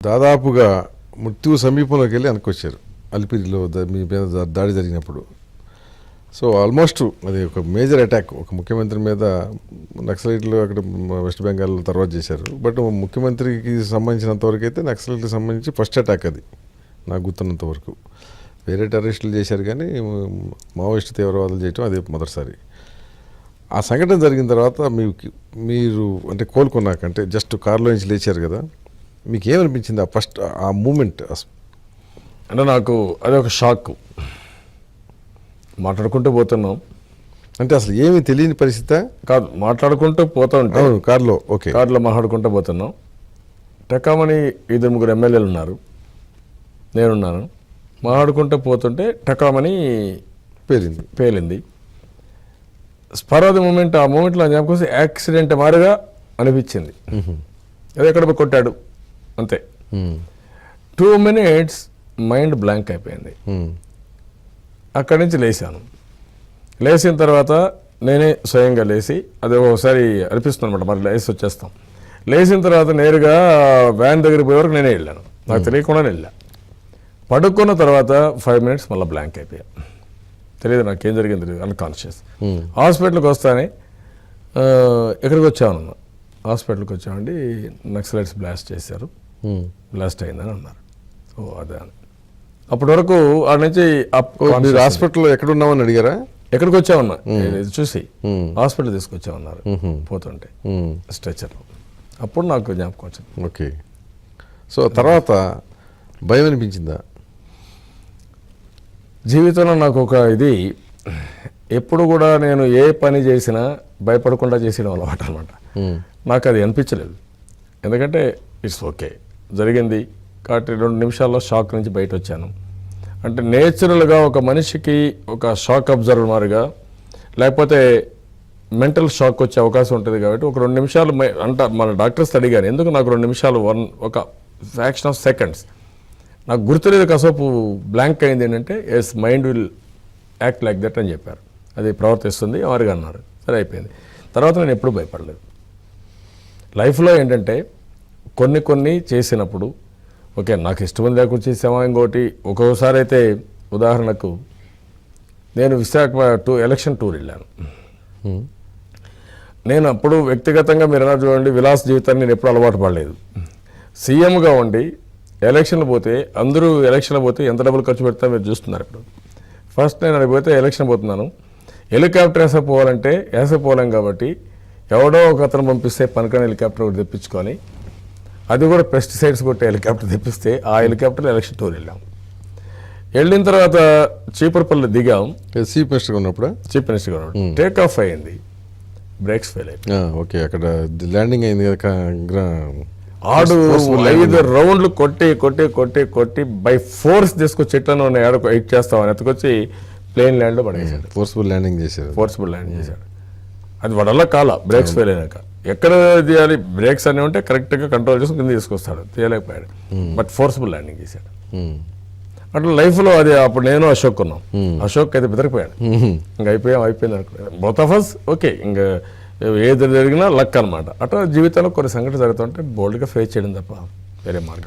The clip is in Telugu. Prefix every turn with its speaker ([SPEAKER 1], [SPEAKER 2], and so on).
[SPEAKER 1] దాదాపుగా మృత్యు సమీపంలోకి వెళ్ళి వెనక్కొచ్చారు అలిపిరిలో మీ మీద దాడి జరిగినప్పుడు. సో ఆల్మోస్ట్ అది ఒక మేజర్ అటాక్ ఒక ముఖ్యమంత్రి మీద నక్సలైట్లు అక్కడ వెస్ట్ బెంగాల్ తర్వాత చేశారు. బట్ ముఖ్యమంత్రికి సంబంధించినంతవరకు అయితే నక్సలైట్కి సంబంధించి ఫస్ట్ అటాక్ అది నాకు గుర్తున్నంత వరకు. వేరే టెర్రరిస్టులు చేశారు కానీ మావోయిస్టు తీవ్రవాదులు చేయటం అదే మొదటిసారి. ఆ సంఘటన జరిగిన తర్వాత మీరు అంటే కోలుకున్నాక అంటే జస్ట్ కారులో నుంచి లేచారు కదా, మీకు ఏమనిపించింది ఆ ఫస్ట్ ఆ మూమెంట్?
[SPEAKER 2] అంటే నాకు అది ఒక షాక్. మాట్లాడుకుంటూ పోతున్నాం
[SPEAKER 1] అంటే అసలు ఏమీ తెలియని పరిస్థితి
[SPEAKER 2] కాదు, మాట్లాడుకుంటూ పోతూ ఉంటే
[SPEAKER 1] కారులో ఓకే
[SPEAKER 2] కారులో మాట్లాడుకుంటూ పోతున్నాం. టకామని 2-3 ఎమ్మెల్యేలు ఉన్నారు, నేనున్నాను. మాట్లాడుకుంటూ పోతుంటే టకామని పేలింది. స్పర్ ఆఫ్ ది మూమెంట్, ఆ మూమెంట్లో జ్ఞాపకం యాక్సిడెంట్ మారిగా అనిపించింది. అది ఎక్కడ కొట్టాడు అంతే. 2 minutes మైండ్ బ్లాంక్ అయిపోయింది. అక్కడి నుంచి లేచాను. లేచిన తర్వాత నేనే స్వయంగా లేచి, అది ఒకసారి అనిపిస్తుంది అనమాట, మరి లేచి వచ్చేస్తాం. లేచిన తర్వాత నేరుగా వ్యాన్ దగ్గరికి పోయే వరకు నేనే వెళ్ళాను, నాకు తెలియకుండానే వెళ్ళా. పడుకున్న తర్వాత 5 minutes మళ్ళీ బ్లాంక్ అయిపోయా, తెలియదు నాకేం జరిగింది, తెలియదు, అన్కాన్షియస్. హాస్పిటల్కి వస్తానే ఎక్కడికి వచ్చామన్నా, హాస్పిటల్కి వచ్చామండి, నక్సలైట్స్ బ్లాస్ట్ చేశారు, బ్లాస్ట్ అయిందని అన్నారు. ఓ అదే అని అప్పటి వరకు ఆడ నుంచి
[SPEAKER 1] హాస్పిటల్లో ఎక్కడున్నామని అడిగారా?
[SPEAKER 2] ఎక్కడికి వచ్చామన్నా చూసి హాస్పిటల్ తీసుకొచ్చామన్నారు పోతుంటే స్ట్రెచర్లో. అప్పుడు నాకు జ్ఞాపకం వచ్చింది.
[SPEAKER 1] ఓకే. సో తర్వాత భయం అనిపించిందా?
[SPEAKER 2] జీవితంలో నాకు ఒక ఇది, ఎప్పుడు కూడా నేను ఏ పని చేసినా భయపడకుండా చేసేయడం అలవాటు అనమాట. నాకు అది అనిపించలేదు, ఎందుకంటే ఇట్స్ ఓకే జరిగింది కాబట్టి 2 నిమిషాల్లో షాక్ నుంచి బయట వచ్చాను. అంటే నేచురల్గా ఒక మనిషికి ఒక షాక్ అబ్జర్వర్ మాదిరిగా, లేకపోతే మెంటల్ షాక్ వచ్చే అవకాశం ఉంటుంది కాబట్టి ఒక 2 నిమిషాలు మన డాక్టర్స్ అడిగాను, ఎందుకు నాకు 2 నిమిషాలు ఒక ఫ్రాక్షన్ ఆఫ్ సెకండ్స్ నాకు గుర్తులేదు, కాసేపు బ్లాంక్ అయింది. ఏంటంటే as mind will act like that అని చెప్పారు, అది ప్రవర్తిస్తుంది వారిగా అన్నారు. సరే అయిపోయింది. తర్వాత నేను ఎప్పుడూ భయపడలేదు. లైఫ్లో ఏంటంటే కొన్ని చేసినప్పుడు ఓకే నాకు ఇష్టం లేకుండా చేసామా, ఇంకోటి ఒక్కోసారి అయితే ఉదాహరణకు నేను విశాఖ ఎలక్షన్ టూర్ వెళ్ళాను. నేను అప్పుడు వ్యక్తిగతంగా మీరు ఎలా చూడండి, విలాస్ జీవితాన్ని నేను ఎప్పుడు అలవాటు పడలేదు. సీఎంగా ఉండి ఎలక్షన్లు పోతే అందరూ ఎలక్షన్లు పోతే ఎంత డబ్బులు ఖర్చు పెడతా మీరు చూస్తున్నారు. ఇప్పుడు ఫస్ట్ నేను అడిగిపోతే ఎలక్షన్ పోతున్నాను, హెలికాప్టర్ వేసపోలేం కాబట్టి ఎవడో ఒక అతను పంపిస్తే పనికని హెలికాప్టర్ ఒకటి తెప్పించుకొని, అది కూడా పెస్టిసైడ్స్ కొట్టే హెలికాప్టర్ తెప్పిస్తే ఆ హెలికాప్టర్ ఎలక్షన్ టూర్ వెళ్ళాం. వెళ్ళిన తర్వాత చీపురుపల్లి దిగాం.
[SPEAKER 1] చీఫ్ మినిస్టర్గా ఉన్నప్పుడు
[SPEAKER 2] టేక్ ఆఫ్ అయింది, బ్రేక్స్ ఫెయిల్ అయింది.
[SPEAKER 1] ఓకే, అక్కడ ల్యాండింగ్ అయింది కదా.
[SPEAKER 2] 5 రౌండ్లు కొట్టి బై ఫోర్స్ తీసుకొచ్చి చెట్లను ఎయిట్ చేస్తామని ఎత్తుకొచ్చి ప్లేన్ ల్యాండ్లో పడేసాడు.
[SPEAKER 1] ఫోర్స్ఫుల్ ల్యాండింగ్ చేశాడు. అది వడల్లా కాల బ్రేక్స్ ఫెయిల్ అయినాక ఎక్కడ తీయాలి, బ్రేక్స్ అన్నీ ఉంటే కరెక్ట్గా కంట్రోల్ చేసుకుని కింద తీసుకొస్తాడు, తీయలేకపోయాడు. బట్ ఫోర్స్ఫుల్ ల్యాండింగ్ చేశాడు. అట్లా లైఫ్లో అది అప్పుడు నేను అశోక్ ఉన్నాం. అశోక్ అయితే బెదిరిపోయాడు, ఇంకా అయిపోయింది అనుకున్నాను. బోత్ ఆఫ్ us ఓకే, ఇంకా ఏది జరిగినా లక్ అనమాట. అట్లా జీవితంలో కొన్ని సంఘటనలు జరుగుతుంటే బోల్డ్గా ఫేస్ చేయడం తప్ప వేరే మార్గం.